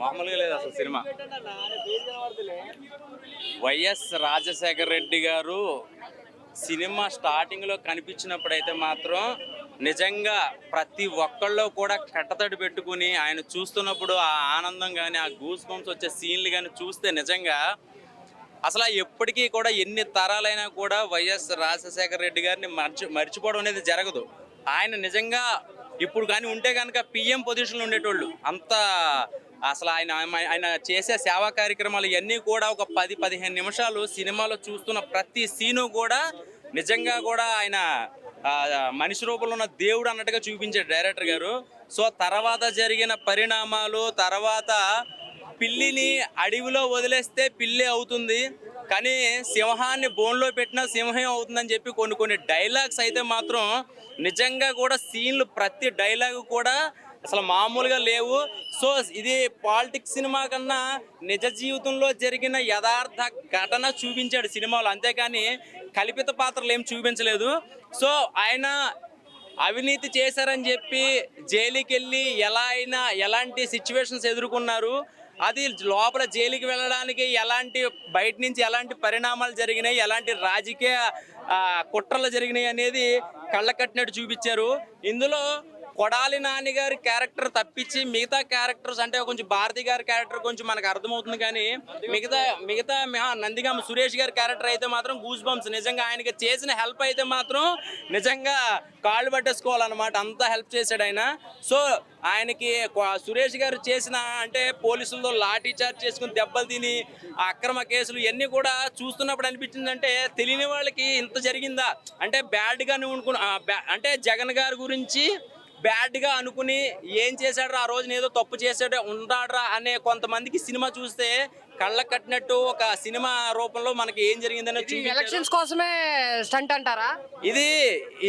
మామూలుగా లేదు అసలు సినిమా. వైఎస్ రాజశేఖర రెడ్డి గారు సినిమా స్టార్టింగ్లో కనిపించినప్పుడైతే మాత్రం నిజంగా ప్రతి ఒక్కళ్ళు కూడా కట్టతడి పెట్టుకుని ఆయన చూస్తున్నప్పుడు ఆ ఆనందం కానీ ఆ గూస్ బంప్స్ వచ్చే సీన్లు కానీ చూస్తే నిజంగా అసలు ఎప్పటికీ కూడా ఎన్ని తరాలైనా కూడా వైఎస్ రాజశేఖర రెడ్డి గారిని మర్చిపోవడం అనేది జరగదు. ఆయన నిజంగా ఇప్పుడు కానీ ఉంటే కనుక పిఎం పొజిషన్లో ఉండేటోళ్ళు అంత. అసలు ఆయన ఆయన చేసే సేవా కార్యక్రమాలు ఇవన్నీ కూడా ఒక 10-15 నిమిషాలు సినిమాలో చూస్తున్న ప్రతి సీను కూడా నిజంగా కూడా ఆయన మనిషి రూపంలో ఉన్న దేవుడు అన్నట్టుగా చూపించాడు డైరెక్టర్ గారు. సో తర్వాత జరిగిన పరిణామాలు, తర్వాత పిల్లిని అడవిలో వదిలేస్తే పిల్లి అవుతుంది, కానీ సింహాన్ని బోన్లో పెట్టినా సింహం అవుతుందని చెప్పి కొన్ని డైలాగ్స్ అయితే మాత్రం నిజంగా కూడా సీన్లు ప్రతి డైలాగు కూడా అసలు మామూలుగా లేవు. సో ఇది పాలిటిక్స్ సినిమా కన్నా నిజ జీవితంలో జరిగిన యథార్థ ఘటన చూపించాడు సినిమాలో, అంతేకాని కల్పిత పాత్రలు ఏం చూపించలేదు. సో ఆయన అవినీతి చేశారని చెప్పి జైలుకి వెళ్ళి ఎలా అయినా ఎలాంటి సిచ్యువేషన్స్ ఎదుర్కొన్నారు, అది లోపల జైలుకి వెళ్ళడానికి ఎలాంటి బయట నుంచి ఎలాంటి పరిణామాలు జరిగినాయి, ఎలాంటి రాజకీయ కుట్రలు జరిగినాయి అనేది కళ్ళ కట్టినట్టు చూపించారు. ఇందులో కొడాలి నాని గారి క్యారెక్టర్ తప్పించి మిగతా క్యారెక్టర్స్ అంటే కొంచెం భారతి గారి క్యారెక్టర్ కొంచెం మనకు అర్థమవుతుంది, కానీ మిగతా నందిగామ సురేష్ గారి క్యారెక్టర్ అయితే మాత్రం గూస్ బంప్స్. నిజంగా ఆయనకి చేసిన హెల్ప్ అయితే మాత్రం నిజంగా కాళ్ళు పట్టేసుకోవాలన్నమాట, అంతా హెల్ప్ చేశాడు ఆయన. సో ఆయనకి సురేష్ గారు చేసిన అంటే పోలీసులతో లాఠీ చార్జ్ చేసుకుని దెబ్బలు తిని ఆ అక్రమ కేసులు ఇవన్నీ కూడా చూస్తున్నప్పుడు అనిపించిందంటే తెలియని వాళ్ళకి ఇంత జరిగిందా అంటే బ్యాడ్గా అంటే జగన్ గారి గురించి బ్యాడ్గా అనుకుని ఏం చేశాడు ఆ రోజున ఏదో తప్పు చేశాడు ఉన్నాడ్రా అనే కొంతమందికి సినిమా చూస్తే కళ్ళ కట్టినట్టు ఒక సినిమా రూపంలో మనకి ఏం జరిగిందనే ఎలక్షన్స్ కోసమే స్టంట్ అంటారా?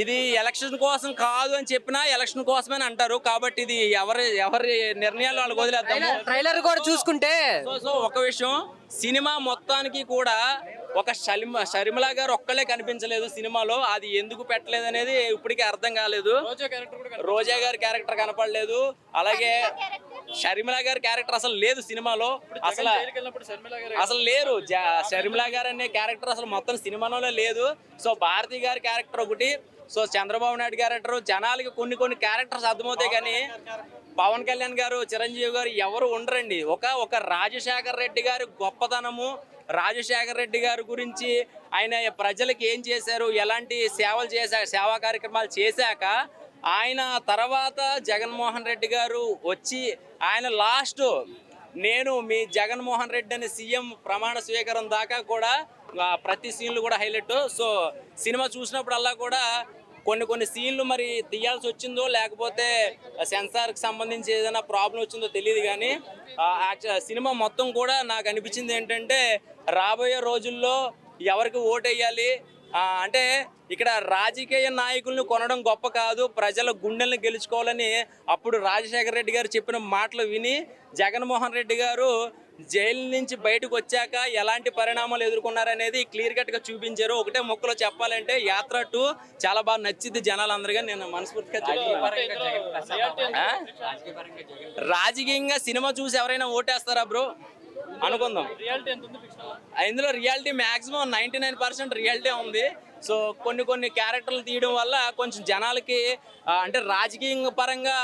ఇది ఎలక్షన్ కోసం కాదు అని చెప్పినా ఎలక్షన్ కోసమే అంటారు, కాబట్టి ఇది ఎవరి నిర్ణయాలు వాళ్ళకి వదిలేద్దాము. ట్రైలర్ కూడా చూసుకుంటే సో ఒక విషయం, సినిమా మొత్తానికి కూడా ఒక షర్మిల గారు ఒక్కలే కనిపించలేదు సినిమాలో, అది ఎందుకు పెట్టలేదు అనేది ఇప్పటికీ అర్థం కాలేదు. రోజా గారి క్యారెక్టర్ కనపడలేదు, అలాగే షర్మిల గారి క్యారెక్టర్ అసలు లేదు సినిమాలో, అసలు లేరు. షర్మిల గారు అనే క్యారెక్టర్ అసలు మొత్తం సినిమాలో లేదు. సో భారతి గారి క్యారెక్టర్ ఒకటి, సో చంద్రబాబు నాయుడు క్యారెక్టర్, జనాలకి కొన్ని క్యారెక్టర్స్ అర్థమవుతాయి, కానీ పవన్ కళ్యాణ్ గారు, చిరంజీవి గారు ఎవరు ఉండరండి. ఒక రాజశేఖర రెడ్డి గారి గొప్పతనము, రాజశేఖర రెడ్డి గారి గురించి ఆయన ప్రజలకు ఏం చేశారు, ఎలాంటి సేవలు చేశారు, సేవా కార్యక్రమాలు చేశాక ఆయన తర్వాత జగన్మోహన్ రెడ్డి గారు వచ్చి ఆయన లాస్ట్ నేను మీ జగన్మోహన్ రెడ్డి అనే సీఎం ప్రమాణ స్వీకారం దాకా కూడా ప్రతి సీన్లు కూడా హైలైట్. సో సినిమా చూసినప్పుడల్లా కూడా కొన్ని సీన్లు మరి తీయాల్సి వచ్చిందో లేకపోతే సెన్సార్కి సంబంధించి ఏదైనా ప్రాబ్లం వచ్చిందో తెలియదు, కానీ సినిమా మొత్తం కూడా నాకు అనిపించింది ఏంటంటే రాబోయే రోజుల్లో ఎవరికి ఓటేయాలి అంటే ఇక్కడ రాజకీయ నాయకులను కొనడం గొప్ప కాదు, ప్రజల గుండెలను గెలుచుకోవాలని అప్పుడు రాజశేఖర రెడ్డి గారు చెప్పిన మాటలు విని జగన్మోహన్ రెడ్డి గారు జైలు నుంచి బయటకు వచ్చాక ఎలాంటి పరిణామాలు ఎదుర్కొన్నారనేది క్లియర్ కట్గా చూపించారు. ఒకటే మొక్కలో చెప్పాలంటే యాత్ర 2 చాలా బాగా నచ్చింది జనాలందరిగా, నేను మనస్ఫూర్తిగా రాజకీయంగా సినిమా చూసి ఎవరైనా ఓటేస్తారా బ్రో అనుకుందాం. ఇందులో రియాలిటీ మ్యాక్సిమం 99% రియాలిటీ ఉంది. సో కొన్ని క్యారెక్టర్లు తీయడం వల్ల కొంచెం జనాలకి అంటే రాజకీయ పరంగా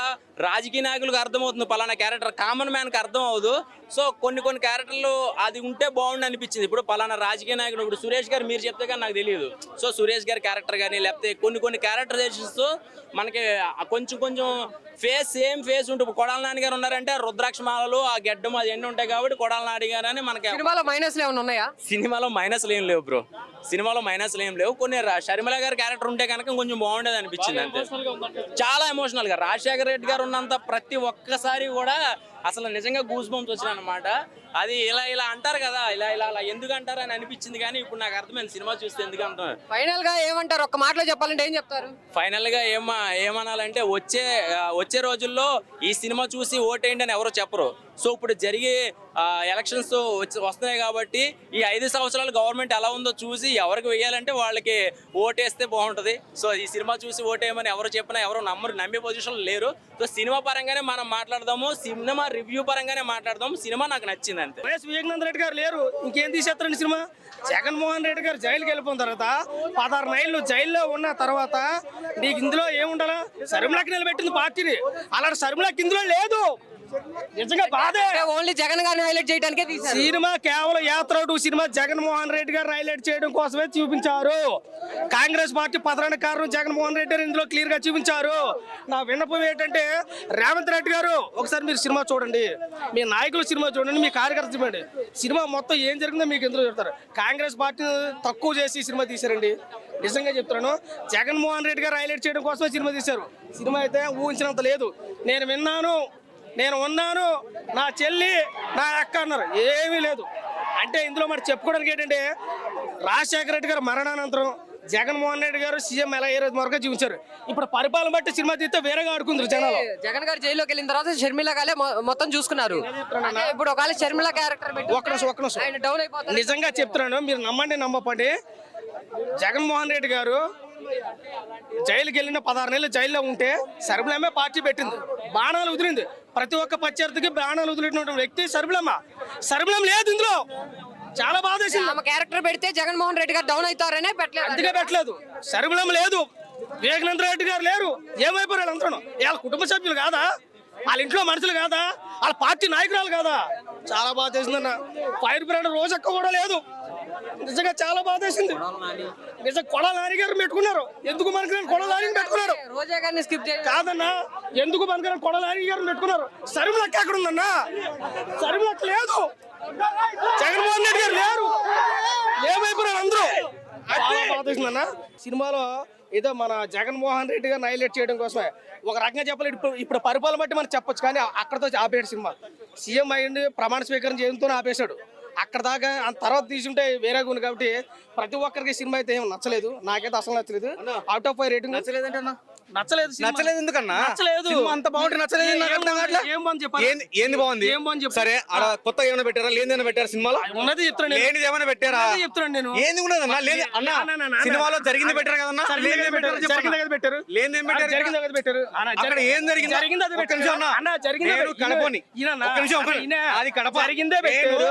రాజకీయ నాయకులకు అర్థమవుతుంది పలానా క్యారెక్టర్, కామన్ మ్యాన్కి అర్థం అవ్వదు. సో కొన్ని క్యారెక్టర్లు అది ఉంటే బాగుండి అనిపించింది. ఇప్పుడు పలానా రాజకీయ నాయకుడు, ఇప్పుడు సురేష్ గారు మీరు చెప్తే కానీ నాకు తెలియదు. సో సురేష్ గారి క్యారెక్టర్ కానీ లేకపోతే కొన్ని క్యారెక్టరైజేషన్స్ మనకి కొంచెం సేమ్ ఫేస్ ఉంటుంది. కొడాల నాని గారు ఉన్నారంటే రుద్రాక్ష మాలలు ఆ గెడ్డం అది ఎన్ని ఉంటాయి కాబట్టి కొడాల నాని గారు అని మనకి. సినిమాలో మైనస్లు ఏమైనా ఉన్నాయా? సినిమాలో మైనస్లు ఏం లేవు బ్రో, సినిమాలో మైనస్లు ఏం లేవు. కొన్ని షర్మిల గారి క్యారెక్టర్ ఉంటే కనుక కొంచెం బాగుండేది అనిపించింది అంతే. చాలా ఎమోషనల్ గా రాజశేఖర రెడ్డి గారు ఉన్నంత ప్రతి ఒక్కసారి కూడా అసలు నిజంగా గూస్ బంప్స్ వచ్చినాయి అన్నమాట. అది ఇలా అంటారు కదా, ఇలా ఎందుకు అంటారు అని అనిపించింది, కానీ ఇప్పుడు నాకు అర్థమైంది సినిమా చూస్తే ఎందుకు అంటారు. ఫైనల్ గా ఏమంటారు, ఒక్క మాటలో చెప్పాలంటే ఏం చెప్తారు? ఫైనల్ గా ఏమనాలంటే వచ్చే రోజుల్లో ఈ సినిమా చూసి ఓటేయండి అని ఎవరో చెప్పరు. సో ఇప్పుడు జరిగే ఎలక్షన్స్ వస్తున్నాయి కాబట్టి ఈ 5 సంవత్సరాలు గవర్నమెంట్ ఎలా ఉందో చూసి ఎవరికి వేయాలంటే వాళ్ళకి ఓటేస్తే బాగుంటుంది. సో ఈ సినిమా చూసి ఓటేయమని ఎవరు చెప్పినా ఎవరు నమ్మే పొజిషన్లో లేరు. సో సినిమా పరంగానే మనం మాట్లాడదాము, సినిమా రివ్యూ పరంగానే మాట్లాడదాము. సినిమా నాకు నచ్చింది అంతే. వైఎస్ వివేకానంద రెడ్డి గారు లేరు, ఇంకేం తీసేస్తారండి సినిమా. జగన్మోహన్ రెడ్డి గారు జైలుకి వెళ్ళిపోయిన తర్వాత 16 నెలలు జైల్లో ఉన్న తర్వాత నీకు ఇందులో ఏముండాలా? శర్మిలకి నిలబెట్టింది పార్టీని, అలాంటి శర్మిలకి ఇందులో లేదు. నిజంగా బాధే. ఓన్లీ జగన్ గారిని హైలైట్ చేయడానికే తీశారు సినిమా కేవలం యాత్ర సినిమా జగన్మోహన్ రెడ్డి గారు హైలైట్ చేయడం కోసమే చూపించారు. కాంగ్రెస్ పార్టీ పతనానికి కారణం జగన్మోహన్ రెడ్డి గారు ఇందులో క్లియర్ గా చూపించారు. నా విన్నపం ఏంటంటే రేవంత్ రెడ్డి గారు ఒకసారి మీరు సినిమా చూడండి, మీ నాయకులు సినిమా చూడండి, మీ కార్యకర్తలు చూడండి. సినిమా మొత్తం ఏం జరిగిందో మీకు ఎందులో చెప్తారు. కాంగ్రెస్ పార్టీ తక్కువ చేసి సినిమా తీశారండి. నిజంగా చెప్తున్నాను, జగన్మోహన్ రెడ్డి గారు హైలైట్ చేయడం కోసమే సినిమా తీశారు. సినిమా అయితే ఊహించినంత లేదు. నేను విన్నాను, నేను ఉన్నాను, నా చెల్లి నా అక్క అన్నారు, ఏమీ లేదు. అంటే ఇందులో మరి చెప్పుకోవడానికి ఏంటంటే రాజశేఖర రెడ్డి గారు మరణానంతరం జగన్మోహన్ రెడ్డి గారు సీఎం ఎలా ఏ రోజు వరకు చూపించారు. ఇప్పుడు పరిపాలన బట్టి సినిమా తీస్తే వేరేగా ఆడుకుంటారు జనాలు. జగన్ గారు జైల్లోకి వెళ్ళిన తర్వాత షర్మిల గాలే మొత్తం చూసుకున్నారు. అంటే ఇప్పుడు ఒకవేళ షర్మిల క్యారెక్టర్ ఒక్క నిమిషం డౌన్ అయిపోతారు. నిజంగా చెప్తున్నాను, మీరు నమ్మండి నమ్మపండి, జగన్మోహన్ రెడ్డి గారు జైలుకి వెళ్ళిన 16 నెలలు జైల్లో ఉంటే శర్మిలమ్మే పార్టీ పెట్టింది, బాణాలు వదిలింది. ప్రతి ఒక్క ప్రత్యర్థికి బాణాలు వదిలినటువంటి వ్యక్తి శర్మిలమ్మ. శర్మిలమ్మ లేదు ఇందులో. చాలా బాధ వేసింది. ఆమె క్యారెక్టర్ పెడితే జగన్మోహన్ రెడ్డి గారు డౌన్ అవుతారనే పెట్టలేదు. అందుకే పెట్టలేదు. శర్మిలమ్మ లేదు, వివేకానంద రెడ్డి గారు లేరు. ఏమైపోయారు అందరూ? వాళ్ళ కుటుంబ సభ్యులు కాదా? వాళ్ళ ఇంట్లో మనుషులు కాదా? వాళ్ళ పార్టీ నాయకురాలు కాదా? చాలా బాధ చేసిందన్న. ఫైర్ బ్రాండ్ రోజక్క కూడా లేదు. నిజంగా చాలా బాధ వేసింది. నిజంగా కొడాల నాని గారు పెట్టుకున్నారు. ఎందుకు మనకి కొడాల నాని పెట్టుకున్నారు? రోజా గారిని స్కిప్ చేయాలి కాదన్నా, ఎందుకు మనకి కొడాల నాని గారు పెట్టుకున్నారు? శర్మిలక్క ఎక్కడ ఉందన్నా? శర్మిలక్క లేదు, జగన్మోహన్ రెడ్డి గారు లేరు. ఏమైపోయారు అందరూ? చాలా బాధ వేసిందన్న. సినిమాలో ఏదో మన జగన్మోహన్ రెడ్డి గారిని హైలైట్ చేయడం కోసమే ఒక రకంగా చెప్పాలి. ఇప్పుడు పరిపాలన బట్టి మనం చెప్పొచ్చు, కానీ అక్కడతో ఆపేడు సినిమా. సీఎం అయ్యింది, ప్రమాణ స్వీకారం చేయడంతో ఆపేశాడు. అక్కడ దాకా తర్వాత తీసుంటే వేరేగా ఉంది. కాబట్టి ప్రతి ఒక్కరికి సినిమా అయితే ఏం నచ్చలేదు. నాకైతే అసలు నచ్చలేదు. Out of 5 rating. నచ్చలేదు. ఎందుకన్నా? నచ్చలేదు. అంత బాగుంటే నచ్చలేదు. ఏం బాగుంది చెప్పాలి? ఏంది బాగుంది? ఏం బాగుంది చెప్పు. సరే, అలా కొత్తగా ఏమైనా పెట్టారా? లేని ఏమైనా పెట్టారా సినిమాలో? ఉన్నది చెప్తాను. లేనిది ఏమైనా పెట్టారా? చెప్తున్నాను నేను. ఏంది ఉన్నదన్నా? లేదు అన్న, సినిమాలో జరిగింది పెట్టారు కదన్నా. జరిగిందే పెట్టారు. లేనిది ఏం పెట్టారు? జరిగిందే పెట్టారు. అక్కడ ఏం జరిగింది? జరిగింది అది ఒక్క నిమిషం అన్న. అన్న, జరిగిందే నేను కడపని. ఒక్క నిమిషం. అది కడప. జరిగిందే పెట్టారు.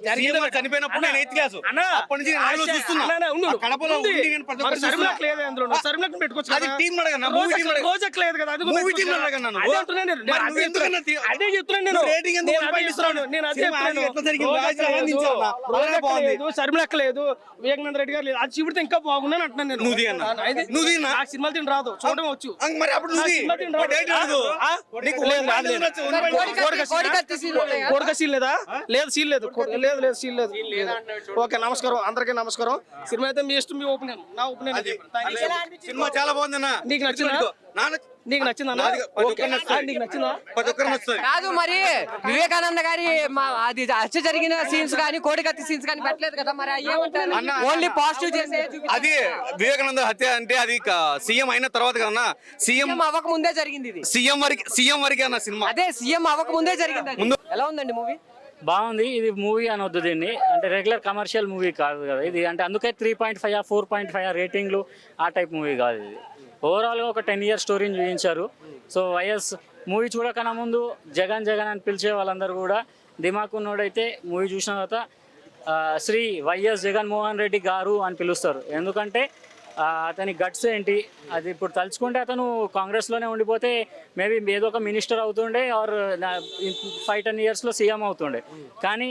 జరిగిందే చనిపోయినప్పుడు నేను ఎత్తికాసు. అప్పటి నుంచి నేను లైవ్లో చూస్తున్నా. ఆ కడపలో ఉండి నేను ప్రతి ఒక్కరిని చూస్తున్నా. అది టీం అడగన్నా, మూవీ టీం అడగ. రోజు లేదు కదా, అది మూవీ టీం అడగన్నా నువ్వు. అదే చెప్తున్నాను నేను. మరి నువ్వు ఎందుకన్నా అదే చెప్తున్నాను నేను. రేటింగ్ ఎందుకు నేను అదే చెప్తున్నాను. నేను అదే సినిమా చెప్తున్నాను. ఎట్లా జరిగింది? రోజు రాజకీయ లేదు, అందించాలా? రోజు అలాగే బాగుంది. లేదు, శర్మిలక్క లేదు, వివేకానంద రెడ్డి గారు లేదు. అది చూపితే ఇంకా బాగుందని అంటున్నాను నేను. నువ్వు తీయన్నా. నువ్వు తీయన్నా. నాకు సినిమాలు తిని రాదు, చూడడం వచ్చు. మరి అప్పుడు నువ్వు తీ. సినిమా తిని రాదు. డైరెక్ట్ అడుగు. ఆ? నీకు లేదు, రాదు, లేదు. కోడికత్తి scene ఉన్నాయా? కోడిక సీల్ లేదా? లేదు, సీల్ లేదు. లేదు, సీల్ లేదు. ఓకే, నమస్కారం అందరికీ నమస్కారం. సినిమా అయితే మీ ఇష్టం, మీ ఒపీనియన్. నా ఒపీనియన్ సినిమా చాలా బాగుందన్నా. నీకు నచ్చిందా? నీకు నచ్చిందా? నీకు నచ్చిందా? ప్రతి ఒక్కరు నచ్చుతుంది. కాదు, మరి వివేకానంద గారి అది హత్య జరిగిన సీన్స్ కానీ కోడికత్తి సీన్స్ కానీ పెట్టలేదు కదా, మరి అవి ఏమంటారు? ఓన్లీ పాజిటివ్ చేసే అది వివేకానంద హత్య అంటే అది సీఎం అయిన తర్వాత కదన్నా. సీఎం అవ్వక ముందే జరిగింది ఇది. సీఎం వరకే అన్న సినిమా. అదే సీఎం అవ్వక ముందే జరిగింది అది. ఎలా ఉందండి మూవీ? బాగుంది. ఇది మూవీ అనొద్దు దీన్ని, అంటే రెగ్యులర్ కమర్షియల్ మూవీ కాదు కదా ఇది. అంటే అందుకే 3.5 4.5 రేటింగ్లు ఆ టైప్ మూవీ కాదు ఇది. ఓవరాల్గా ఒక 10 years స్టోరీని చూపించారు. సో వైఎస్ మూవీ చూడకన్నా ముందు జగన్ అని పిలిచే వాళ్ళందరూ కూడా దిమాక్ ఉన్నోడైతే మూవీ చూసిన తర్వాత శ్రీ వైఎస్ జగన్మోహన్ రెడ్డి గారు అని పిలుస్తారు. ఎందుకంటే అతని గట్స్ ఏంటి అది ఇప్పుడు తలుచుకుంటే అతను కాంగ్రెస్లోనే ఉండిపోతే మేబీ ఏదో ఒక మినిస్టర్ అవుతుండే ఆర్ 5-10 yearsలో సీఎం అవుతుండే. కానీ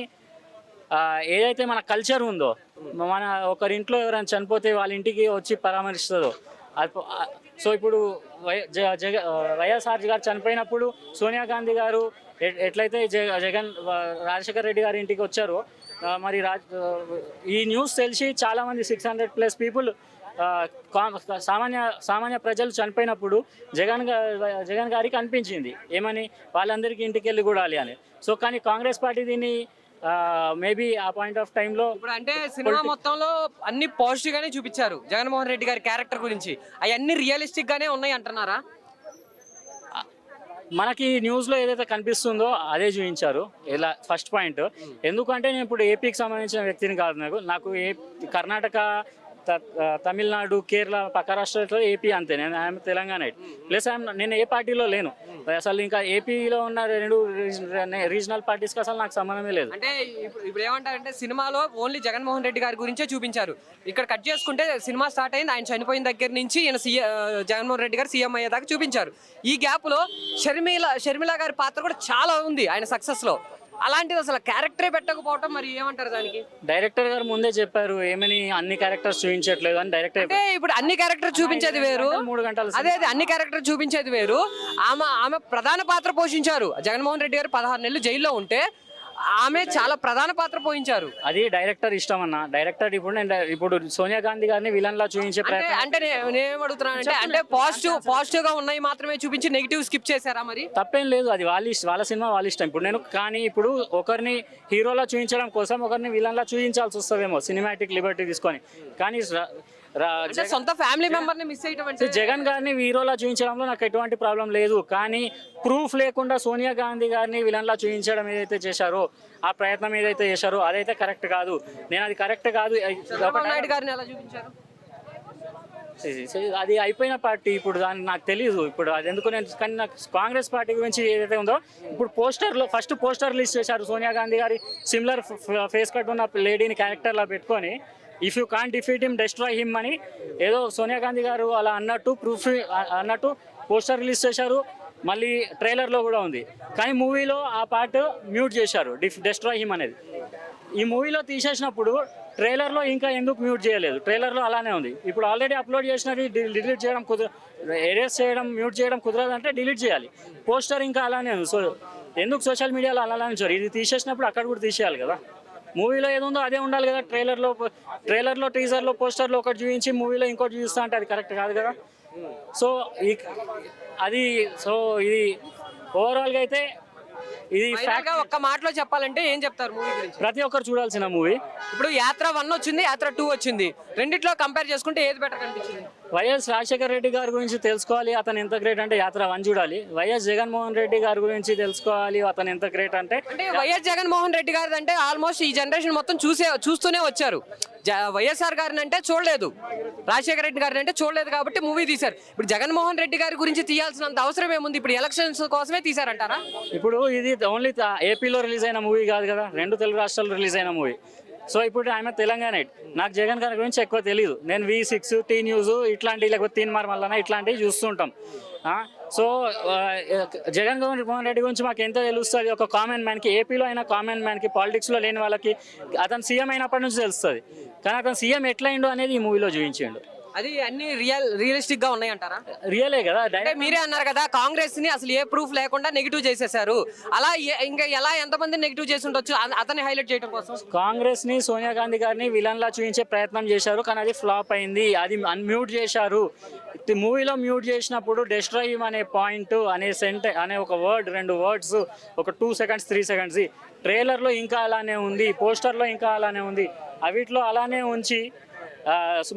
ఏదైతే మన కల్చర్ ఉందో, మన ఒకరింట్లో ఎవరైనా చనిపోతే వాళ్ళ ఇంటికి వచ్చి పరామర్శిస్తుందో, సో ఇప్పుడు వైఎస్ఆర్ గారు చనిపోయినప్పుడు సోనియా గాంధీ గారు ఎట్లయితే రాజశేఖర్ రెడ్డి గారి ఇంటికి వచ్చారో, మరి ఈ న్యూస్ తెలిసి చాలామంది 600+ పీపుల్ సామాన్య ప్రజలు చనిపోయినప్పుడు జగన్ గారికి అనిపించింది ఏమని, వాళ్ళందరికీ ఇంటికి వెళ్ళి కూడాలి అని. సో కానీ కాంగ్రెస్ పార్టీ దీన్ని మేబీ ఆ పాయింట్ ఆఫ్ టైంలో ఇప్పుడు అంటే సినిమా మొత్తంలో అన్ని పాజిటివ్ గానే చూపించారు జగన్మోహన్ రెడ్డి గారి క్యారెక్టర్ గురించి. అవన్నీ రియలిస్టిక్ గానే ఉన్నాయి అంటున్నారా? మనకి న్యూస్లో ఏదైతే కనిపిస్తుందో అదే చూపించారు. ఇలా ఫస్ట్ పాయింట్. ఎందుకంటే నేను ఇప్పుడు ఏపీకి సంబంధించిన వ్యక్తిని కాదు. నాకు కర్ణాటక, తమిళనాడు, కేరళ పక్క రాష్ట్రాలతో ఏపీ అంతే. నేను ఐఎమ్ తెలంగాణ ప్లస్ నేను ఏ పార్టీలో లేను అసలు. ఇంకా ఏపీలో ఉన్న 2 రీజనల్ పార్టీస్కి అసలు నాకు సంబంధమే లేదు. అంటే ఇప్పుడు ఏమంటారంటే సినిమాలో ఓన్లీ జగన్మోహన్ రెడ్డి గారి గురించే చూపించారు. ఇక్కడ కట్ చేసుకుంటే సినిమా స్టార్ట్ అయింది, ఆయన చనిపోయిన దగ్గర నుంచి ఈయన జగన్మోహన్ రెడ్డి గారు సీఎం అయ్యేదాకా చూపించారు. ఈ గ్యాప్ లో షర్మిల గారి పాత్ర కూడా చాలా ఉంది ఆయన సక్సెస్ లో. అలాంటిది అసలు క్యారెక్టరే పెట్టకపోవటం, మరి ఏమంటారు దానికి? డైరెక్టర్ గారు ముందే చెప్పారు ఏమని అన్ని క్యారెక్టర్స్ చూపించట్లేదు అని. డైరెక్టర్ అంటే ఇప్పుడు అన్ని క్యారెక్టర్ చూపించేది వేరు, 3 గంటలు అదే అన్ని క్యారెక్టర్ చూపించేది వేరు. ఆమె ప్రధాన పాత్ర పోషించారు. జగన్మోహన్ రెడ్డి గారు 16 నెలలు జైల్లో ఉంటే ఆమె చాలా ప్రధాన పాత్ర పోయించారు. అది డైరెక్టర్ ఇష్టం అన్న. డైరెక్టర్ ఇప్పుడు సోనియా గాంధీ గారిని విలన్ లా చూపించే ప్రయత్నం. అంటే నేనేమడుగుతున్నానంటే అంటే పాజిటివ్ గా ఉన్నాయి మాత్రమే చూపించి నెగిటివ్ స్కిప్ చేశారా? మరి తప్పేం లేదు, అది వాళ్ళ సినిమా వాళ్ళ ఇష్టం. ఇప్పుడు ఒకరిని హీరోలా చూపించడం కోసం ఒకరిని విలన్ లా చూపించాల్సి వస్తుందేమో సినిమాటిక్ లిబర్టీ తీసుకొని. కానీ సొంత ఫ్యామిలీ మెంబర్ ని మిస్ అయ్యడం, జగన్ గారిని హీరోలా చూపించడంలో నాకు ఎటువంటి ప్రాబ్లం లేదు. కానీ ప్రూఫ్ లేకుండా సోనియా గాంధీ గారిని విలన్ లా చూపించడం ఏదైతే చేశారో, ఆ ప్రయత్నం ఏదైతే చేశారో అదైతే కరెక్ట్ కాదు. నేను అది కరెక్ట్ కాదు. నాయుడు గారిని ఎలా చూపించారు? అది అయిపోయిన పార్టీ. ఇప్పుడు దాన్ని నాకు తెలియదు ఇప్పుడు అది ఎందుకు. కానీ నాకు కాంగ్రెస్ పార్టీ గురించి ఏదైతే ఉందో, ఇప్పుడు ఫస్ట్ పోస్టర్ రిలీజ్ చేశారు. సోనియా గాంధీ గారి సిమిలర్ ఫేస్ కట్ ఉన్న లేడీని క్యారెక్టర్లా పెట్టుకొని if you can't defeat him destroy him అని ఏదో సోనియా గాంధీ గారు అలా అన్నట్టు పోస్టర్ రిలీజ్ చేశారు. మళ్ళీ ట్రైలర్లో కూడా ఉంది. కానీ మూవీలో ఆ పార్ట్ మ్యూట్ చేశారు, డెస్ట్రాయ్ హిమ్ అనేది. ఈ మూవీలో తీసేసినప్పుడు ట్రైలర్లో ఇంకా ఎందుకు మ్యూట్ చేయలేదు? ట్రైలర్లో అలానే ఉంది. ఇప్పుడు ఆల్రెడీ అప్లోడ్ చేసినది డిలీట్ చేయడం ఎరేస్ చేయడం, మ్యూట్ చేయడం కుదరదు అంటే డిలీట్ చేయాలి. పోస్టర్ ఇంకా అలానే ఉంది. సో ఎందుకు సోషల్ మీడియాలో అలానే ఉంచారు? ఇది తీసేసినప్పుడు అక్కడ కూడా తీసేయాలి కదా. మూవీలో ఏది ఉందో అదే ఉండాలి కదా. ట్రైలర్లో టీజర్లో పోస్టర్లో ఒకటి చూపించి మూవీలో ఇంకోటి చూపిస్తా అంటే అది కరెక్ట్ కాదు కదా. సో ఇది ఓవరాల్గా అయితే ఇది ఒక్క మాటలో చెప్పాలంటే ఏం చెప్తారు మూవీ గురించి? ప్రతి ఒక్కరు చూడాల్సిన మూవీ. ఇప్పుడు యాత్ర 1 వచ్చింది, యాత్ర 2 వచ్చింది. రెండిట్లో కంపేర్ చేసుకుంటే ఏది బెటర్ కనిపించింది? వైఎస్ రాజశేఖర రెడ్డి గారి గురించి తెలుసుకోవాలి, అతను ఎంత గ్రేట్ అంటే యాత్ర 1 చూడాలి. వైఎస్ జగన్మోహన్ రెడ్డి గారి గురించి తెలుసుకోవాలి, అతను ఎంత గ్రేట్ అంటే వైఎస్ జగన్మోహన్ రెడ్డి గారి అంటే ఆల్మోస్ట్ ఈ జనరేషన్ మొత్తం చూస్తూనే వచ్చారు. వైఎస్ఆర్ గారిని అంటే చూడలేదు, రాజశేఖర రెడ్డి గారిని అంటే చూడలేదు కాబట్టి మూవీ తీశారు. ఇప్పుడు జగన్మోహన్ రెడ్డి గారి గురించి తీయాల్సినంత అవసరం ఏముంది? ఇప్పుడు ఎలక్షన్స్ కోసమే తీశారంటారా? ఇప్పుడు ఇది ఓన్లీ ఏపీలో రిలీజ్ అయిన మూవీ కాదు కదా, 2 తెలుగు రాష్ట్రాల్లో రిలీజ్ అయిన మూవీ. సో ఇప్పుడు ఆమె తెలంగాణ. నాకు జగన్ గారి గురించి ఎక్కువ తెలియదు. నేను V6, టీ న్యూస్ ఇట్లాంటివి, లేకపోతే తీన్మార్ మల్లన ఇట్లాంటివి చూస్తుంటాం. సో జగన్మోహన్ రెడ్డి గురించి మాకు ఎంత తెలుస్తుంది? ఒక కామన్ మ్యాన్కి, ఏపీలో అయినా కామన్ మ్యాన్కి, పాలిటిక్స్లో లేని వాళ్ళకి అతను సీఎం అయినప్పటి నుంచి తెలుస్తుంది. కానీ అతను సీఎం ఎట్లయిండో అనేది ఈ మూవీలో చూపించిండు. అది అన్ని రియలిస్టిక్ గా ఉన్నాయి అంటారా? రియలే కదా. అంటే మీరే అన్నారు కదా కాంగ్రెస్ ని అసలు ఏ ప్రూఫ్ లేకుండా నెగిటివ్ చేసేసారు. అలా ఇంకా ఎలా ఎంతమంది నెగిటివ్ చేసి ఉండొచ్చు అతన్ని హైలైట్ చేయడం కోసం? కాంగ్రెస్ ని, సోనియా గాంధీ గారిని విలన్ లా చూపించే ప్రయత్నం చేశారు, కానీ అది ఫ్లాప్ అయింది. అది అన్మ్యూట్ చేశారు. మూవీలో మ్యూట్ చేసినప్పుడు డెస్ట్రాయ్ అనే పాయింట్ అనే ఒక వర్డ్, 2 వర్డ్స్, ఒక 2 seconds 3 seconds ట్రైలర్లో ఇంకా అలానే ఉంది, పోస్టర్లో ఇంకా అలానే ఉంది. అవిట్లో అలానే ఉంచి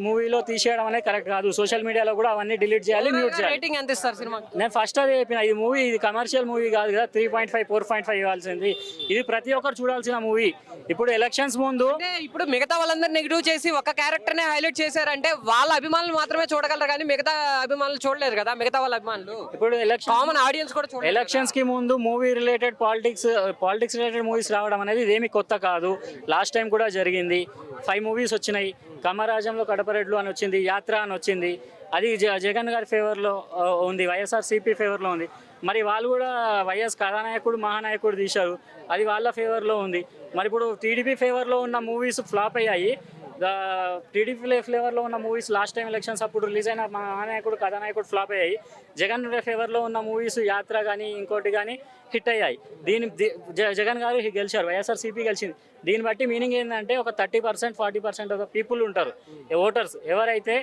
మూవీలో తీసేయడం అనేది కరెక్ట్ కాదు. సోషల్ మీడియాలో కూడా అవన్నీ డిలీట్ చేయాలి, మ్యూట్ చేయాలి. రేటింగ్ ఎంత ఇస్తారు సినిమా? నేను ఫస్ట్ అదే చెప్పిన, ఈ మూవీ ఇది కమర్షియల్ మూవీ కాదు కదా. 3.5 4.5 ఇవ్వాల్సింది. ఇది ప్రతి ఒక్కరు చూడాల్సిన మూవీ. ఇప్పుడు ఎలక్షన్స్ ముందు ఇప్పుడు మిగతా వాళ్ళందరూ నెగిటివ్ చేసి ఒక క్యారెక్టర్ నే హైలైట్ చేశారంటే వాళ్ళ అభిమానులు మాత్రమే చూడగలరు, కానీ మిగతా అభిమానులు చూడలేరు కదా. మిగతా వాళ్ళ అభిమానులు ఇప్పుడు కామన్ ఆడియన్స్ కూడా చూడలేరు. ఎలక్షన్స్ కి ముందు movie related politics related movies రావడం అనేది ఇదేమి కొత్త కాదు. లాస్ట్ టైం కూడా జరిగింది. 5 మూవీస్ వచ్చినాయి. కమరాజంలో కడపరెడ్లు అని వచ్చింది, యాత్ర అని వచ్చింది. అది జగన్ గారి ఫేవర్లో ఉంది, వైఎస్ఆర్సీపీ ఫేవర్లో ఉంది. మరి వాళ్ళు కూడా వైఎస్ కథానాయకుడు మహానాయకుడు తీశారు, అది వాళ్ళ ఫేవర్లో ఉంది. మరి ఇప్పుడు టీడీపీ ఫేవర్లో ఉన్న మూవీస్ ఫ్లాప్ అయ్యాయి. టీడీపీ ఫ్లేవర్లో ఉన్న మూవీస్ లాస్ట్ టైం ఎలక్షన్స్ అప్పుడు రిలీజ్ అయిన మహానాయకుడు కథానాయకుడు ఫ్లాప్ అయ్యాయి. జగన్ ఫేవర్లో ఉన్న మూవీస్ యాత్ర కానీ ఇంకోటి కానీ హిట్ అయ్యాయి. జగన్ గారు గెలిచారు, వైఎస్ఆర్సీపీ గెలిచింది. దీన్ని బట్టి మీనింగ్ ఏంటంటే ఒక 30% 40% ఆఫ్ ద పీపుల్ ఉంటారు, ఓటర్స్, ఎవరైతే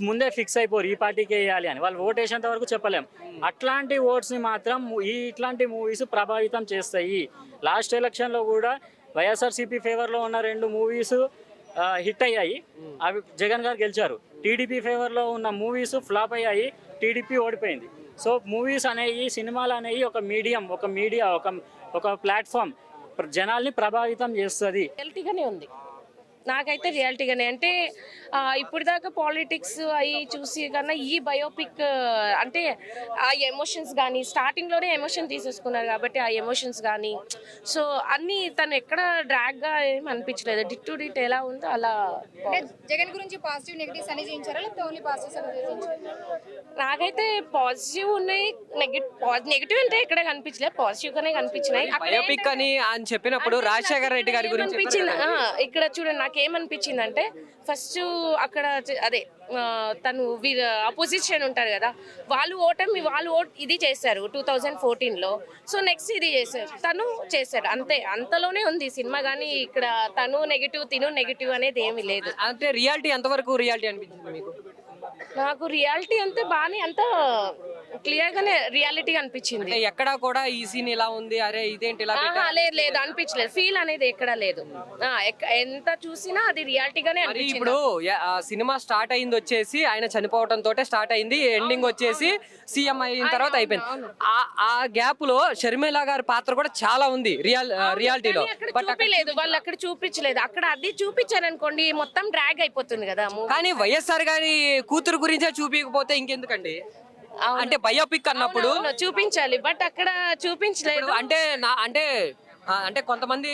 ముందే ఫిక్స్ అయిపోరు ఈ పార్టీకి వేయాలి అని. వాళ్ళు ఓట్ వేసేంత వరకు చెప్పలేం. అట్లాంటి ఓట్స్ని మాత్రం ఇట్లాంటి మూవీస్ ప్రభావితం చేస్తాయి. లాస్ట్ ఎలక్షన్లో కూడా వైఎస్ఆర్సీపీ ఫేవర్లో ఉన్న 2 మూవీస్ హిట్ అయ్యాయి, అవి జగన్ గారు గెలిచారు. టీడీపీ ఫేవర్లో ఉన్న మూవీస్ ఫ్లాప్ అయ్యాయి, టీడీపీ ఓడిపోయింది. సో మూవీస్ అనేవి, సినిమాలు అనేవి ఒక మీడియం, ఒక మీడియా, ఒక ప్లాట్ఫామ్ జనాల్ని ప్రభావితం చేస్తుంది. రియాలిటీగానే ఉంది, నాకైతే రియాలిటీగానే. అంటే ఇప్పుడు దాకా పాలిటిక్స్ అవి చూసి కన్నా ఈ బయోపిక్ అంటే ఆ ఎమోషన్స్ కానీ స్టార్టింగ్లోనే ఎమోషన్ తీసేసుకున్నారు కాబట్టి ఆ ఎమోషన్స్ కానీ సో అన్నీ తను ఎక్కడ డ్రాగ్గా ఏం అనిపించలేదు. డిట్ టు డిట్ ఎలా ఉందో అలా. జగన్ గురించి పాజిటివ్ నెగిటివ్స్ అని చేయించారా లేకపోతే ఓన్లీ పాజిటివ్స్? నాకైతే పాజిటివ్ ఉన్నాయి, నెగిటివ్ అంటే ఎక్కడ కనిపించలేదు, పాజిటివ్ గానే కనిపించినాయి. బయోపిక్ అని చెప్పినప్పుడు రాజశేఖర రెడ్డి గారి గురించి అనిపించింది. ఇక్కడ చూడండి నాకేమనిపించింది అంటే ఫస్ట్ అక్కడ అదే తను అపోజిషన్ ఉంటారు కదా, వాళ్ళు ఓట్ ఇది చేశారు 2014లో. సో నెక్స్ట్ ఇది చేశారు, తను చేశారు, అంతే. అంతలోనే ఉంది సినిమా. కానీ ఇక్కడ తను నెగిటివ్ తిను నెగిటివ్ అనేది ఏమీ లేదు. అంటే రియాలిటీ ఎంతవరకు రియాలిటీ అనిపించింది మీకు? నాకు రియాలిటీ అంతా బాగానే, అంతా క్లియర్ గానే రియాలిటీ అనిపించింది. ఎక్కడా కూడా ఈ సీన్ ఇలా ఉంది, అరే ఇదేంటి ఇలా లేదు అనిపించలేదు, ఫీల్ అనేది ఎక్కడా లేదు. ఎంత చూసినా అది రియాలిటీగానే అనిపించింది. ఇప్పుడు సినిమా స్టార్ట్ అయింది వచ్చేసి ఆయన చనిపోవడం తోటే స్టార్ట్ అయింది, ఎండింగ్ వచ్చేసి సీఎం అయిన తర్వాత అయిపోయింది. ఆ గ్యాప్ లో షర్మిల గారి పాత్ర కూడా చాలా ఉంది రియాలిటీలో. బట్ చూపించలేదు, వాళ్ళు అక్కడ చూపించలేదు. అక్కడ అది చూపించారనుకోండి మొత్తం డ్రాగ్ అయిపోతుంది కదా. కానీ వైఎస్ఆర్ గారి కూతురు గురించే చూపించకపోతే ఇంకెందుకండి? అంటే బయోపిక్ అన్నప్పుడు చూపించాలి, బట్ అక్కడ చూపించలేదు. అంటే కొంతమంది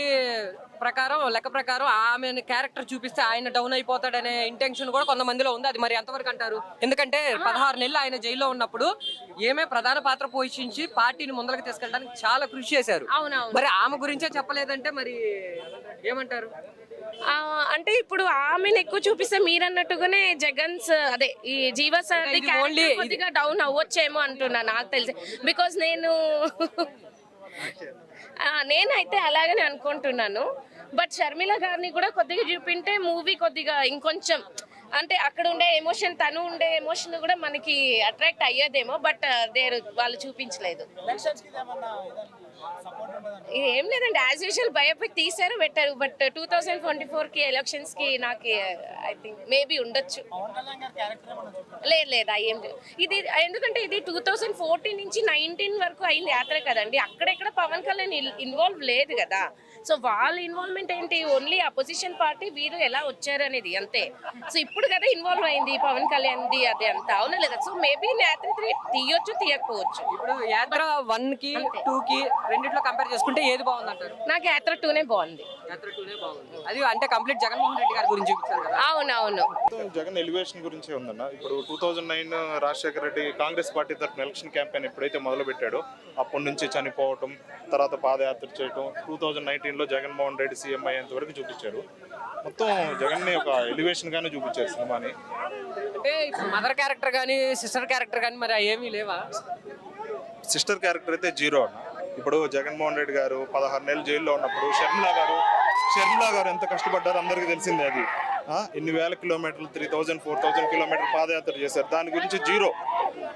లెక్క ప్రకారం ఆమె క్యారెక్టర్ చూపిస్తే ఆయన డౌన్ అయిపోతాడనే ఇంటెన్షన్ కూడా కొంతమందిలో ఉంది. అది మరి ఎంతవరకు అంటారు? ఎందుకంటే 16 నెలలు ఆయన జైల్లో ఉన్నప్పుడు ఏమే ప్రధాన పాత్ర పోషించి పార్టీని ముందరకు తీసుకెళ్ళడానికి చాలా కృషి చేశారు. మరి ఆమె గురించే చెప్పలేదంటే మరి ఏమంటారు? అంటే ఇప్పుడు ఆమెను ఎక్కువ చూపిస్తే మీరు అన్నట్టుగానే జగన్స్ అదే ఈ జీవా సార్ కొద్దిగా డౌన్ అవ్వచ్చేమో అంటున్నా నాకు తెలిసి. బికాజ్ నేనైతే అలాగనే అనుకుంటున్నాను. బట్ షర్మిల గారిని కూడా కొద్దిగా చూపింటే మూవీ కొద్దిగా ఇంకొంచెం అంటే అక్కడ ఉండే ఎమోషన్, తను ఉండే ఎమోషన్ కూడా మనకి అట్రాక్ట్ అయ్యేదేమో. బట్ వాళ్ళు చూపించలేదు. ఏం లేదండి, యాజ్ యూజువల్ బయోపిక్ తీసారు పెట్టారు. బట్ 2024కి ఎలక్షన్స్ కి నాకు ఐ థింక్ మేబీ ఉండొచ్చు. లేదు ఏం లేదు. ఇది ఎందుకంటే ఇది 2014 నుంచి 19 వరకు అయింది యాత్ర కదండి. అక్కడెక్కడ పవన్ కళ్యాణ్ ఇన్వాల్వ్ లేదు కదా. సో వాళ్ళ ఇన్వాల్వ్మెంట్ ఏంటి? ఓన్లీ అపోజిషన్ పార్టీ వీరు ఎలా వచ్చారు అనేది అంతే. సో ఇప్పుడు కదా ఇన్వాల్వ్ అయింది పవన్ కళ్యాణ్ ది అది అంతా, అవునా లేదా? సో మేబీ యాత్ర 3 తీయొచ్చు తీయకపోవచ్చు. ఇప్పుడు యాత్ర 1 కి 2 కి రెండిట్లో కంపేర్ చేసుకుంటే ఏది బాగుంది అంటారు? నాకు యాత్ర 2నే బాగుంది. యాత్ర 2నే బాగుంది. అది అంటే కంప్లీట్ జగన్మోహన్ రెడ్డి గారి గురించి చూపించారు కదా. అవునవును. జగన్ ఎలివేషన్ గురించే ఉందన్న. ఇప్పుడు 2009 రాజశేఖర రెడ్డి కాంగ్రెస్ పార్టీ తరఫున ఎలక్షన్ క్యాంపెయిన్ ఎప్పుడైతే మొదలు పెట్టాడో అప్పటి నుంచి చనిపోవటం, తర్వాత పాదయాత్ర చేయటం, 2019లో జగన్మోహన్ రెడ్డి సీఎం అయ్యేంత వరకు చూపించారు. మొత్తం జగన్ని ఒక ఎలివేషన్ గానే చూపించారు సినిమాని. అంటే మదర్ క్యారెక్టర్ కానీ సిస్టర్ క్యారెక్టర్ కానీ మరి ఏమీ లేవా? సిస్టర్ క్యారెక్టర్ అయితే జీరో అన్న. ఇప్పుడు జగన్మోహన్ రెడ్డి గారు 16 నెలలు జైల్లో ఉన్నప్పుడు షర్మిల గారు ఎంత కష్టపడ్డారో అందరికీ తెలిసిందే. అది ఎన్ని వేల కిలోమీటర్లు 3000 4000 కిలోమీటర్లు పాదయాత్ర చేశారు. దాని గురించి జీరో,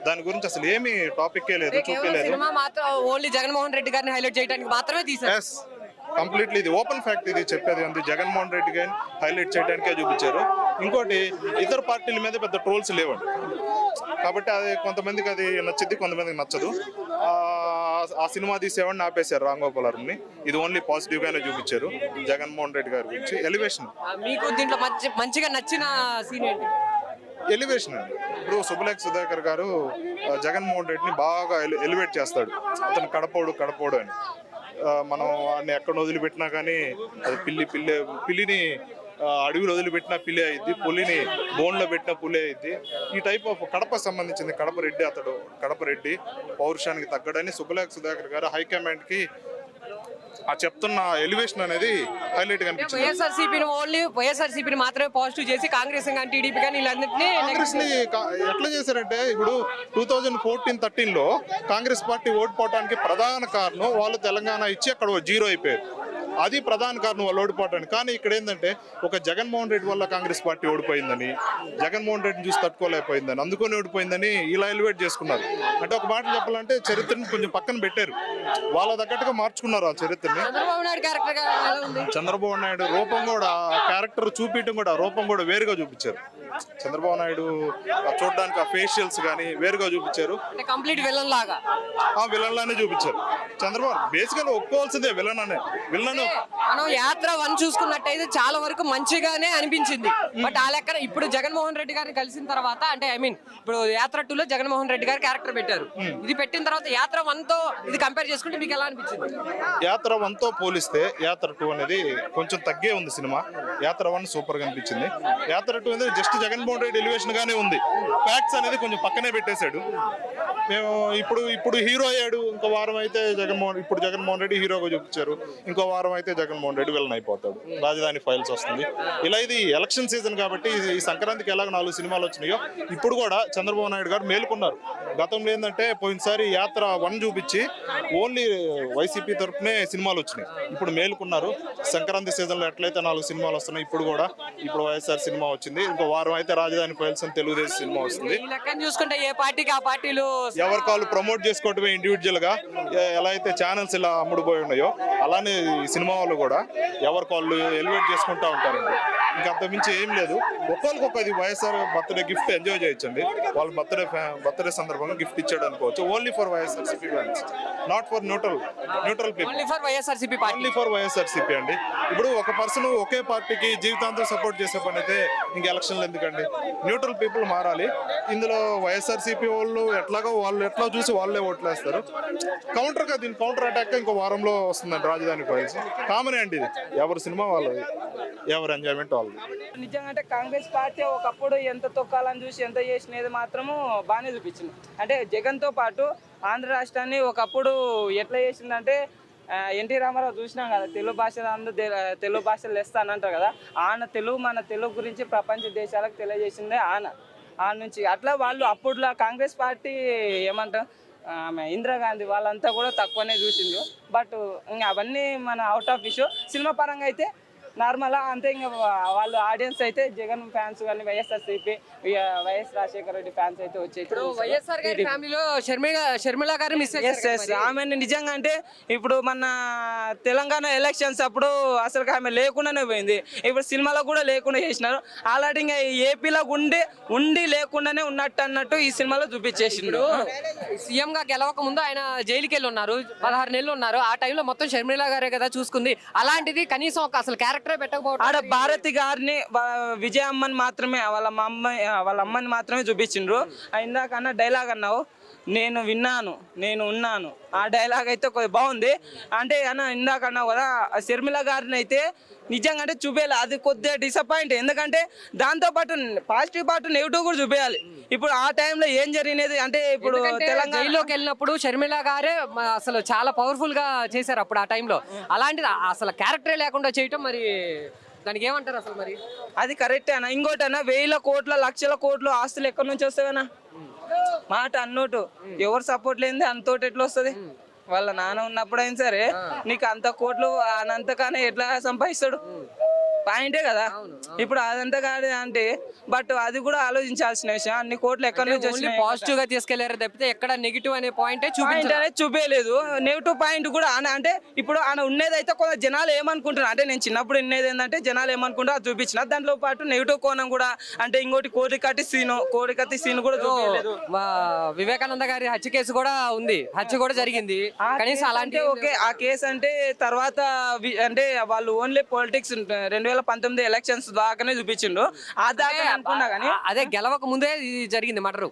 దాని గురించి అసలు ఏమీ టాపిక్కే లేదు, చూపించలేదు. సినిమా మాత్రం ఓన్లీ జగన్మోహన్ రెడ్డి గారిని హైలైట్ చేయడానికి మాత్రమే తీశారు. కంప్లీట్లీ ఇది ఓపెన్ ఫ్యాక్ట్. ఇది చెప్పేది ఉంది, జగన్మోహన్ రెడ్డి గారిని హైలైట్ చేయడానికే చూపించారు. ఇంకోటి ఇతర పార్టీల మీద పెద్ద ట్రోల్స్ లేవండి. కాబట్టి అది కొంతమందికి అది నచ్చింది, కొంతమందికి నచ్చదు. ఆ సినిమా తీసేవాడిని ఆపేశారు రాంగోపాల్ని. ఇది ఓన్లీ పాజిటివ్ గానే చూపించారు జగన్మోహన్ రెడ్డి గారి గురించి. ఎలివేషన్ మీకు దీంట్లో మంచిగా నచ్చిన సీన్ ఏంటి? ఎలివేషన్ అండి. ఇప్పుడు సుబ్బలేఖ సుధాకర్ గారు జగన్మోహన్ రెడ్డిని బాగా ఎలివేట్ చేస్తాడు. అతను కడపోడు అని. మనం వాడిని ఎక్కడ వదిలిపెట్టినా కానీ అది పిల్లిని అడవిలో వదిలిపెట్టిన పిల్లి అయింది, పులిని బోన్లో పెట్టిన పులి అయింది. ఈ టైప్ ఆఫ్ కడప సంబంధించింది. కడప రెడ్డి పౌరుషానికి తగ్గడని సుబ్బలేఖ సుధాకర్ గారు హైకమాండ్ కి ఆ చెప్తున్న ఎలివేషన్ అనేది హైలైట్ గా అనిపించింది. వైఎస్ఆర్సీపీని మాత్రమే పాజిటివ్ చేసి కాంగ్రెస్ కానీ టీడీపీ కానీ కాంగ్రెస్ ని ఎట్లా చేశారంటే ఇప్పుడు 2014-13లో కాంగ్రెస్ పార్టీ ఓడిపోవడానికి ప్రధాన కారణం వాళ్ళు తెలంగాణ ఇచ్చి అక్కడ జీరో అయిపోయారు. అది ప్రధాన కారణం వాళ్ళు ఓడిపోవడానికి. కానీ ఇక్కడ ఏంటంటే ఒక జగన్మోహన్ రెడ్డి వల్ల కాంగ్రెస్ పార్టీ ఓడిపోయిందని, జగన్మోహన్ రెడ్డిని చూసి తట్టుకోలేకపోయిందని, అందుకని ఓడిపోయిందని ఇలా ఎలివేట్ చేసుకున్నారు. అంటే ఒక మాట చెప్పాలంటే చరిత్రని కొంచెం పక్కన పెట్టారు, వాళ్ళ తగ్గట్టుగా మార్చుకున్నారు ఆ చరిత్రని. చంద్రబాబు నాయుడు క్యారెక్టర్ ఎలా ఉంది? చంద్రబాబు నాయుడు రూపం కూడా, క్యారెక్టర్ చూపించడం కూడా, రూపం కూడా వేరుగా చూపించారు. చంద్రబాబు నాయుడు చూడడానికి ఆ ఫేషియల్స్ కానీ వేరుగా చూపించారు, అంటే కంప్లీట్ విలన్ లాగా. ఆ విలన్ లానే చూపించారు. చంద్రబాబు బేసికల్ ఒప్పుకోవాల్సిందే విలన్ అనే. విలన్ మనం యాత్ర 1 చూసుకున్నట్టయితే చాలా వరకు మంచిగానే అనిపించింది. బట్ ఆ లెక్కన ఇప్పుడు జగన్మోహన్ రెడ్డి గారిని కలిసిన తర్వాత, అంటే ఐ మీన్ ఇప్పుడు యాత్ర 2లో జగన్మోహన్ రెడ్డి గారు క్యారెక్టర్ పెట్టారు. ఇది పెట్టిన తర్వాత యాత్ర 1తో ఇది కంపేర్ చేసుకుంటే మీకు ఎలా అనిపించింది? యాత్ర 1తో పోలిస్తే యాత్ర 2 అనేది కొంచెం తగ్గే ఉంది సినిమా. యాత్ర 1 సూపర్ గా అనిపించింది. యాత్ర 2 అనేది జస్ట్ జగన్మోహన్ రెడ్డి ఎలివేషన్ గానే ఉంది. ఫ్యాక్ట్స్ అనేది కొంచెం పక్కనే పెట్టేశాడు. మేము ఇప్పుడు హీరో అయ్యాడు, ఇంకో వారం అయితే జగన్మోహన్ రెడ్డి హీరోగా చూపించారు, ఇంకో వారం అయితే జగన్మోహన్ రెడ్డి విలన్ అయిపోతాడు. రాజధాని ఫైల్స్ వస్తుంది. ఇలా ఇది ఎలక్షన్ సీజన్ కాబట్టి ఈ సంక్రాంతికి ఎలాగ 4 సినిమాలు వచ్చినాయో ఇప్పుడు కూడా చంద్రబాబు నాయుడు గారు మేలుకున్నారు. గతంలో ఏంటంటే పోయినసారి యాత్ర 1 చూపించి ఓన్లీ వైసీపీ తరఫునే సినిమాలు వచ్చినాయి. ఇప్పుడు మేలుకున్నారు. సంక్రాంతి సీజన్ లో ఎట్లయితే 4 సినిమాలు వస్తున్నాయి, ఇప్పుడు వైఎస్ఆర్ సినిమా వచ్చింది, ఇంకో వారం అయితే రాజధాని ఫైల్స్ అని తెలుగుదేశం సినిమా వస్తుంది. ఈ లెక్కన చూసుకుంటే ఏ పార్టీకి ఆ పార్టీలు ఎవరి కాళ్ళు ప్రమోట్ చేసుకోవటమే ఇండివిజువల్ గా. ఎలా అయితే ఛానల్స్ ఇలా అమ్ముడుపోయి ఉన్నాయో అలానే ఈ సినిమా వాళ్ళు కూడా ఎవరి కాళ్ళు ఎలివేట్ చేసుకుంటా ఉంటారండి. ఇంకా అంతకుమించి ఏం లేదు. ఒక్కొక్కది వైఎస్ఆర్ బర్త్డే గిఫ్ట్ ఎంజాయ్ చేయొచ్చండి. వాళ్ళ బర్త్డే సందర్భంగా గిఫ్ట్ ఇచ్చాడు అనుకోవచ్చు. Only for YSRCP fans, not for neutral people. Only for YSRCP party, only for YSRCP అండి. ఇప్పుడు ఒక పర్సన్ ఒకే పార్టీకి జీవితాంతం సపోర్ట్ చేసే పని అయితే ఇంక ఎలక్షన్లు ఎందుకండి? న్యూట్రల్ పీపుల్ మారాలి. ఇందులో వైఎస్ఆర్సీపీ వాళ్ళు వాళ్ళు ఎట్లా చూసి వాళ్ళే ఓట్లేస్తారు. దీని కౌంటర్ అటాక్ ఇంకో వారంలో వస్తుందండి రాజధాని ఫైల్స్. కామనే అండి, ఇది ఎవరి సినిమా వాళ్ళది, ఎవరి ఎంజాయ్మెంట్ వాళ్ళది. నిజంగా అంటే కాంగ్రెస్ పార్టీ ఒకప్పుడు ఎంత తొక్కాలని చూసి ఎంత చేసినది మాత్రము బాగానే చూపించింది. అంటే జగన్తో పాటు ఆంధ్ర రాష్ట్రాన్ని ఒకప్పుడు ఎట్లా చేసిందంటే ఎన్టీ రామారావు చూసినాం కదా, తెలుగు భాషలు వేస్తానంటారు కదా, మన తెలుగు గురించి ప్రపంచ దేశాలకు తెలియజేసిందే ఆ నుంచి. అట్లా వాళ్ళు అప్పుడులా కాంగ్రెస్ పార్టీ ఏమంటారు, ఆమె ఇందిరాగాంధీ వాళ్ళంతా కూడా తక్కువనే చూసిండ్రు. బట్ ఇంకా అవన్నీ మన అవుట్ ఆఫ్ ఇష్యూ. సినిమా పరంగా అయితే నార్మల్ అంతే. ఇంకా వాళ్ళు ఆడియన్స్ అయితే జగన్ ఫ్యాన్స్ కానీ వైఎస్ఆర్సీపీ వైఎస్ రాజశేఖర రెడ్డి ఫ్యాన్స్ అయితే వచ్చేసి వైఎస్ఆర్ గారి ఫ్యామిలీలో షర్మిల గారు మిస్ ఆమె నిజంగా అంటే ఇప్పుడు మన తెలంగాణ ఎలక్షన్స్ అప్పుడు అసలు ఆమె లేకుండానే పోయింది. ఇప్పుడు సినిమాలో కూడా లేకుండా చేసినారు. ఆల్రెడీ ఇంకా ఏపీలో ఉండి లేకుండానే అన్నట్టు ఈ సినిమాలో చూపించేసిండు. సీఎం గా గెలవక ముందు ఆయన జైలుకి వెళ్ళి ఉన్నారు, 16 నెలలు ఉన్నారు. ఆ టైంలో మొత్తం షర్మిల గారే కదా చూసుకుంది. అలాంటిది కనీసం అసలు క్యారెక్టర్ ఆడ భారతి గారిని విజయమ్మని మాత్రమే వాళ్ళ అమ్మని మాత్రమే చూపించిండ్రు. ఇందాక అన్న డైలాగ్ అన్నావు, నేను విన్నాను నేను ఉన్నాను, ఆ డైలాగ్ అయితే బాగుంది. అంటే అన్న ఇందాక అన్నావు కదా, షర్మిల గారిని అయితే నిజంగా అంటే చూపేయాలి. అది కొద్దిగా డిసప్పాయింట్. ఎందుకంటే దాంతోపాటు పాజిటివ్ పాటు నెగిటివ్ కూడా చూపేయాలి. ఇప్పుడు ఆ టైంలో ఏం జరిగినది అంటే ఇప్పుడు తెలంగాణలోకి వెళ్ళినప్పుడు షర్మిల గారే అసలు చాలా పవర్ఫుల్ గా చేశారు అప్పుడు ఆ టైంలో. అలాంటిది అసలు క్యారెక్టరే లేకుండా చేయటం, మరి దానికి ఏమంటారు అసలు? మరి అది కరెక్టే అన్న. ఇంకోటి అన్న, 1000 కోట్ల లక్షల కోట్లు ఆస్తులు ఎక్కడి నుంచి వస్తావన్నా? మాట అన్నోటు ఎవరు సపోర్ట్ లేనిది అంతోటి ఎట్లా వస్తుంది? వాళ్ళ నాన్న ఉన్నప్పుడు అయినా సరే నీకు అంత కోట్లు అనంతగానే ఎట్లా సంపాదిస్తాడు? పాయింటే కదా. ఇప్పుడు అదంతా కాదు అంటే, బట్ అది కూడా ఆలోచించాల్సిన విషయం. అన్ని కోట్లు ఎక్కడి నుంచి వచ్చినాయి? పాజిటివ్ గా తీసుకెళ్లారు తప్పితే ఎక్కడ నెగిటివ్ అనే పాయింట్ చూపేయలేదు. నెగిటివ్ పాయింట్ కూడా అంటే ఇప్పుడు ఆయన ఉన్నదైతే కొంత జనాలు ఏమనుకుంటున్నారు అంటే, నేను చిన్నప్పుడు ఉన్నది ఏంటంటే జనాలు ఏమనుకుంటారో అది చూపించిన. దాంట్లో పాటు నెగిటివ్ కోణం కూడా అంటే ఇంకోటి కోడికత్తి సీన్ కూడా చూపలేదు. వివేకానంద గారి హత్య కేసు కూడా ఉంది, హత్య కూడా జరిగింది. కనీసం అలాంటి ఓకే, ఆ కేసు అంటే తర్వాత అంటే వాళ్ళు ఓన్లీ పాలిటిక్స్ 2019 ఎలక్షన్స్ దాకానే చూపించిండు. ఆ దాకా అనుకున్నా కానీ అదే గెలవక ముందే జరిగింది మర్డరు.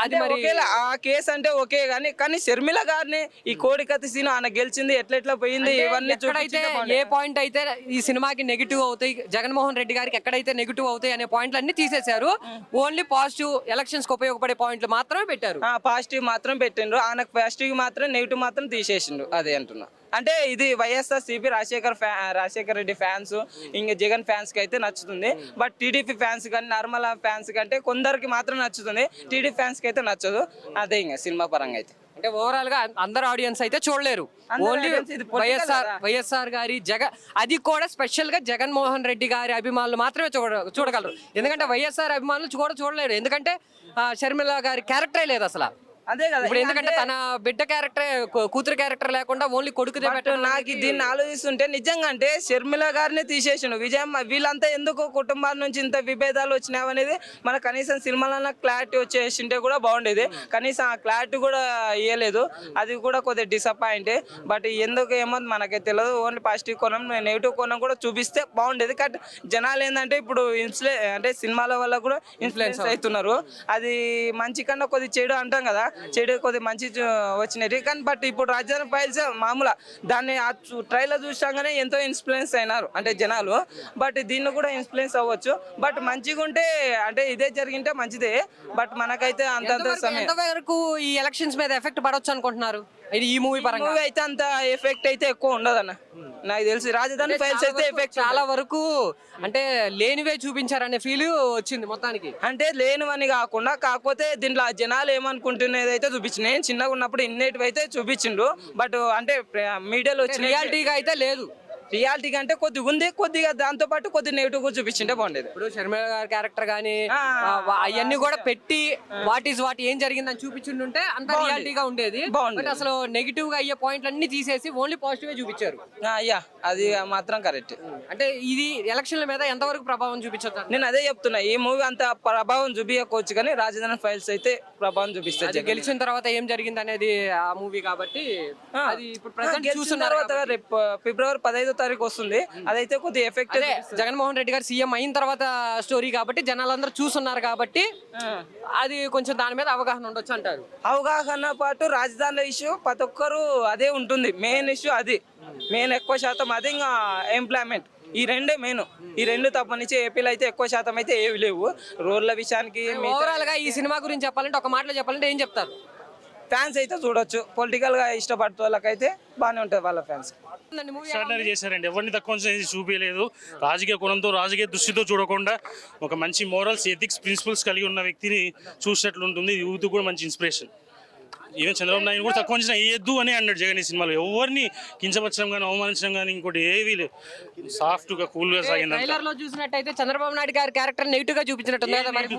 అది మరి ఆ కేసు అంటే ఓకే కానీ షర్మిల గారిని ఈ కోడికత్తి సీన్ ఆయన గెలిచింది ఎట్లా పోయింది ఇవన్నీ ఎక్కడైతే ఏ పాయింట్ అయితే ఈ సినిమాకి నెగిటివ్ అవుతాయి, జగన్మోహన్ రెడ్డి గారికి ఎక్కడైతే నెగిటివ్ అవుతాయి అనే పాయింట్లు అన్ని తీసేశారు. ఓన్లీ పాజిటివ్ ఎలక్షన్స్ కి ఉపయోగపడే పాయింట్లు మాత్రమే పెట్టారు. పాజిటివ్ మాత్రం పెట్టిండ్రు. ఆయనకు పాజిటివ్ మాత్రం నెగిటివ్ మాత్రం తీసేసిండు. అదే అంటున్నా. అంటే ఇది వైఎస్ఆర్సీపీ రాజశేఖర రెడ్డి ఫ్యాన్స్ ఇంకా జగన్ ఫ్యాన్స్ కి అయితే నచ్చుతుంది. బట్ టీడీపీ ఫ్యాన్స్ కానీ నార్మల్ ఫ్యాన్స్ కంటే కొందరికి మాత్రం నచ్చుతుంది. టీడీపీ ఫ్యాన్స్ కి అయితే నచ్చదు. అదే ఇంకా సినిమా పరంగా అయితే అంటే ఓవరాల్ గా అందరు ఆడియన్స్ అయితే చూడలేరు. అందరు ఓన్లీ audience ఇది political కదా. వైఎస్ఆర్ గారి అది కూడా స్పెషల్ గా జగన్మోహన్ రెడ్డి గారి అభిమానులు మాత్రమే చూడగలరు. ఎందుకంటే వైఎస్ఆర్ అభిమానులు కూడా చూడలేరు. ఎందుకంటే షర్మిల గారి క్యారెక్టరే లేదు అసలు. అదే కదా. ఇప్పుడు ఎందుకంటే తన బిడ్డ క్యారెక్టర్, కూతురు క్యారెక్టర్ లేకుండా ఓన్లీ కొడుకుదే పెట్టడం. నాకు దీన్ని ఆలోచిస్తుంటే నిజంగా అంటే షర్మిల గారిని తీసేసిండు విజయమ్మ. వీళ్ళంతా ఎందుకు కుటుంబాల నుంచి ఇంత విభేదాలు వచ్చినావనేది మన కనీసం సినిమాలన్న క్లారిటీ వచ్చేసింటే కూడా బాగుండేది. కనీసం ఆ క్లారిటీ కూడా ఇవ్వలేదు. అది కూడా కొద్దిగా డిసప్పాయింట్. బట్ ఎందుకు ఏమో మనకే తెలియదు. ఓన్లీ పాజిటివ్ కోణం, నెగిటివ్ కోణం కూడా చూపిస్తే బాగుండేది. బట్ జనాలు ఏంటంటే ఇప్పుడు అంటే సినిమాల వల్ల కూడా ఇన్ఫ్లుయెన్స్ అవుతున్నారు. అది మంచి కన్నా కొద్ది చెడు అంటాం కదా, చెడు కొద్ది మంచి వచ్చినవి. కానీ బట్ ఇప్పుడు రాజధాని ఫైల్స్ మామూలు దాన్ని ట్రైలర్ చూసాగానే ఎంతో ఇన్ఫ్లుయెన్స్ అయినారు అంటే జనాలు. బట్ దీన్ని కూడా ఇన్ఫ్లుయెన్స్ అవ్వచ్చు. బట్ మంచిగా ఉంటే అంటే ఇదే జరిగింటే మంచిదే. బట్ మనకైతే అంతంత సమయం ఎంతవరకు ఈ ఎలక్షన్స్ మీద ఎఫెక్ట్ పడవచ్చు అనుకుంటున్నారు ఈ మూవీ పరంగా? మూవీ అయితే అంత ఎఫెక్ట్ అయితే ఎక్కువ ఉండదన్న నాకు తెలిసి. రాజధాని ఫైల్స్ అయితే ఎఫెక్ట్ చాలా వరకు అంటే లేనివే చూపించారనే ఫీల్ వచ్చింది మొత్తానికి. అంటే లేనివని కాకపోతే దీంట్లో జనాలు ఏమనుకుంటున్నది అయితే చూపించింది. నేను చిన్నగా ఉన్నప్పుడు ఇన్నేటివి అయితే చూపించిండు. బట్ అంటే మీడియాలో వచ్చిన రియాలిటీగా అయితే లేదు. రియాలిటీ అంటే కొద్దిగా ఉంది, కొద్దిగా దాంతో పాటు కొద్ది నెగిటివ్ కూడా చూపించింటే బాగుండేది. ఇప్పుడు షర్మిల గారి క్యారెక్టర్ కానీ అవన్నీ కూడా పెట్టి వాట్ ఏం జరిగిందని చూపించుంటే అంత రియాలిటీగా ఉండేది. బట్ అసలు నెగిటివ్ గా అయ్యే పాయింట్లు అన్ని తీసేసి ఓన్లీ పాజిటివ్ చూపించారు. అయ్యా అది మాత్రం కరెక్ట్. అంటే ఇది ఎలక్షన్ల మీద ఎంతవరకు ప్రభావం చూపించదు? నేను అదే చెప్తున్నా. ఈ మూవీ అంత ప్రభావం చూపించకపోవచ్చు కానీ రాజధాని ఫైల్స్ అయితే ప్రభావం చూపిస్తారు. గెలిచిన తర్వాత ఏం జరిగింది అనేది ఆ మూవీ కాబట్టి అది ఇప్పుడు ప్రెజెంట్ చూసిన తర్వాత రేపు ఫిబ్రవరి 15వ తారీఖు వస్తుంది. అదైతే కొద్దిగా ఎఫెక్ట్. జగన్మోహన్ రెడ్డి గారు సీఎం అయిన తర్వాత స్టోరీ కాబట్టి జనాలందరూ చూస్తున్నారు కాబట్టి అది కొంచెం దాని మీద అవగాహన ఉండొచ్చు అంటారు. అవగాహన పాటు రాజధాని ఇష్యూ ప్రతి ఒక్కరు అదే ఉంటుంది. మెయిన్ ఇష్యూ అది మెయిన్ ఎక్కువ శాతం అది. ఇంకా ఎంప్లాయ్మెంట్ ఈ రెండే మెయిన్. ఈ రెండు తప్పనిచ్చి ఏపీలో అయితే ఎక్కువ శాతం అయితే ఏవి లేవు. రోడ్ల విషయానికి ఓవరాల్ గా ఈ సినిమా గురించి చెప్పాలంటే ఒక మాటలో చెప్పాలంటే ఏం చెప్తారు? ఫ్యాన్స్ అయితే చూడొచ్చు. పొలిటికల్ గా ఇష్టపడే వాళ్ళకైతే బాగానే ఉంటుంది వాళ్ళ ఫ్యాన్స్. ఎక్స్ట్రాడినరీ చేశారండి. ఎవరిని తక్కువ చూపించలేదు. రాజకీయ కోణంతో, రాజకీయ దృష్టితో చూడకుండా ఒక మంచి మోరల్స్, ఎథిక్స్, ప్రిన్సిపల్స్ కలిగి ఉన్న వ్యక్తిని చూసినట్లు ఉంటుంది. యూత్ కూడా మంచి ఇన్స్పిరేషన్. ఈవెన్ చంద్రబాబు నాయుడు కూడా తక్కువ అంచనా వేయద్దు అని అన్నాడు జగన్ ఈ సినిమాలో. ఎవరిని కించపరచడం కానీ, అవమానించడం కానీ ఇంకోటి ఏవీ లేదు. సాఫ్ట్ గా, కూల్ గా సాగింది. ట్రైలర్ లో చూసినట్టయితే చంద్రబాబు నాయుడు గారి క్యారెక్టర్ నెగిటివ్ గా చూపించినట్టు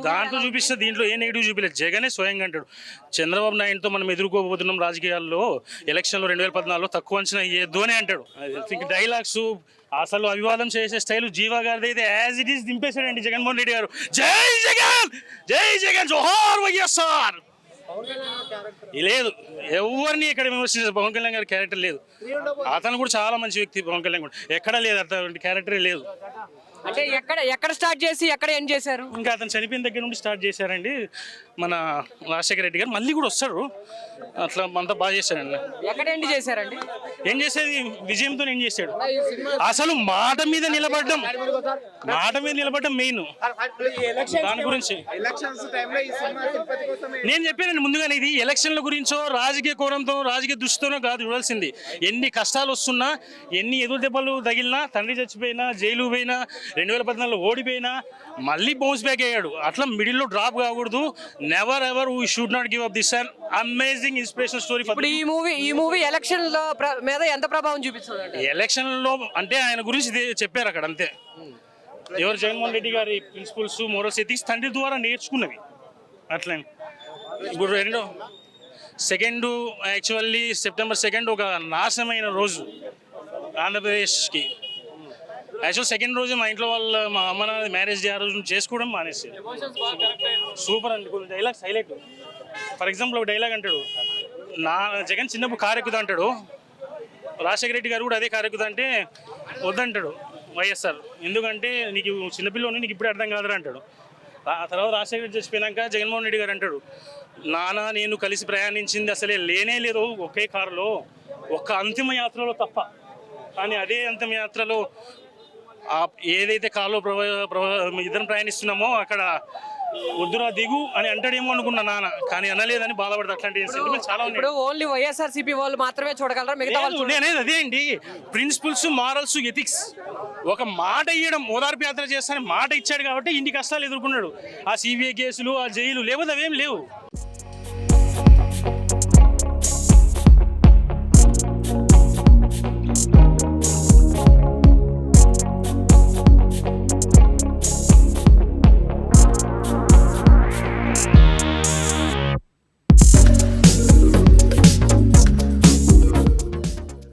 దాంట్లో చూపిస్తే దీంట్లో ఏ నెగిటివ్ చూపించలేదు. జగనే స్వయంగా అంటాడు చంద్రబాబు నాయుడుతో మనం ఎదుర్కోబోతున్నాం రాజకీయాల్లో, ఎలక్షన్లో 2014లో తక్కువ అంచనా వేయద్దు అని అంటాడు. డైలాగ్స్ అసలు అభివాదం చేసే స్టైల్ జీవా గారిది అయితే యాజ్ ఇట్ ఈస్ దింపేశాడండి జగన్మోహన్ రెడ్డి గారు. జై జగన్, జై జగన్, జోహార్ వైఎస్ఆర్. లేదు, ఎవరిని ఇక్కడ విమర్శించారు. పవన్ కళ్యాణ్ గారి క్యారెక్టర్ లేదు. అతను కూడా చాలా మంచి వ్యక్తి. పవన్ కళ్యాణ్ కూడా ఎక్కడా లేదు, అటువంటి క్యారెక్టరే లేదు. అంటే ఎక్కడ స్టార్ట్ చేసి ఎక్కడ ఎండ్ చేశారు? ఇంకా అతను చనిపోయిన దగ్గర నుండి స్టార్ట్ చేశారండి మన రాజశేఖర రెడ్డి గారు. మళ్ళీ కూడా వస్తారు. అట్లా అంతా బాగా చేశారండి. ఎక్కడ ఎండ్ చేశారండి? ఏం చేసేది విజయంతో ఏం చేశాడు. అసలు మాట మీద నిలబడడం మెయిన్. దాని గురించి నేను చెప్పానండి ముందుగానే, ఇది ఎలక్షన్ల గురించో రాజకీయ కోణంతో, రాజకీయ దృష్టితోనో కాదు చూడాల్సింది. ఎన్ని కష్టాలు వస్తున్నా, ఎన్ని ఎదురు దెబ్బలు తగిలినా, తండ్రి చచ్చిపోయినా, జైలు పోయినా, 2014లో ఓడిపోయినా మళ్ళీ బౌన్స్ బ్యాక్ అయ్యాడు. అట్లా మిడిల్లో డ్రాప్ కాకూడదు. Never ever we should not give up this and amazing inspiration story. ఇప్పుడు ఈ మూవీ ఎలక్షన్ మీద ఎంత ప్రభావం చూపిస్తుంది? ఎలక్షన్ లో అంటే ఆయన గురించి చెప్పారు అక్కడ అంతే. ఎవరు జగన్మోహన్ రెడ్డి గారి ప్రిన్సిపల్స్, మోరల్స్, ఎథిక్స్ తండ్రి ద్వారా నేర్చుకున్నవి. అట్లా ఇప్పుడు సెకండ్ యాక్చువల్లీ సెప్టెంబర్ 2 ఒక నాశనమైన రోజు ఆంధ్రప్రదేశ్కి. యాక్చువల్ సెకండ్ రోజు మా ఇంట్లో మా అమ్మ నాన్న మ్యారేజ్ డే ఆ రోజు చేసుకోవడం మానేసి. సూపర్ అండి. కొన్ని డైలాగ్స్ హైలైట్. ఫర్ ఎగ్జాంపుల్ ఒక డైలాగ్ అంటాడు, జగన్ చిన్నప్పుడు కారు ఎక్కుతా అంటాడు. రాజశేఖర రెడ్డి గారు కూడా అదే కారు ఎక్కుతా అంటే వద్దంటాడు వైఎస్ఆర్. ఎందుకంటే నీకు చిన్నపిల్లని నీకు ఇప్పుడే అర్థం కాదురా అంటాడు. ఆ తర్వాత రాజశేఖర రెడ్డి చచ్చిపోయినాక జగన్మోహన్ రెడ్డి గారు అంటాడు, నాన్న నేను కలిసి ప్రయాణించింది అసలే లేనే లేదు ఒకే కారులో, ఒక్క అంతిమ యాత్రలో తప్ప. కానీ అదే అంతిమ యాత్రలో ఏదైతే కారులో ఇద్దరం ప్రయాణిస్తున్నామో అక్కడ వద్దురా దిగు అని అంటాడేమో అనుకున్నా నాన్న, కానీ అనలేదని బాధపడదు. అట్లాంటి సెంటిమెంట్ చాలా ఉన్నాయి. ఇప్పుడు ఓన్లీ వైఎస్ఆర్సీపీ వాళ్ళు మాత్రమే చూడగలరా? మిగతా వాళ్ళు నేనేది అదే అండి. Principles, morals, ethics. ఒక మాట ఇవ్వడం, ఓదార్పు యాత్ర చేస్తానని మాట ఇచ్చాడు కాబట్టి ఇన్ని కష్టాలు ఎదుర్కొన్నాడు. ఆ సిబిఐ కేసులు, ఆ జైలు లేకపోతే అవేం లేవు. Thank you.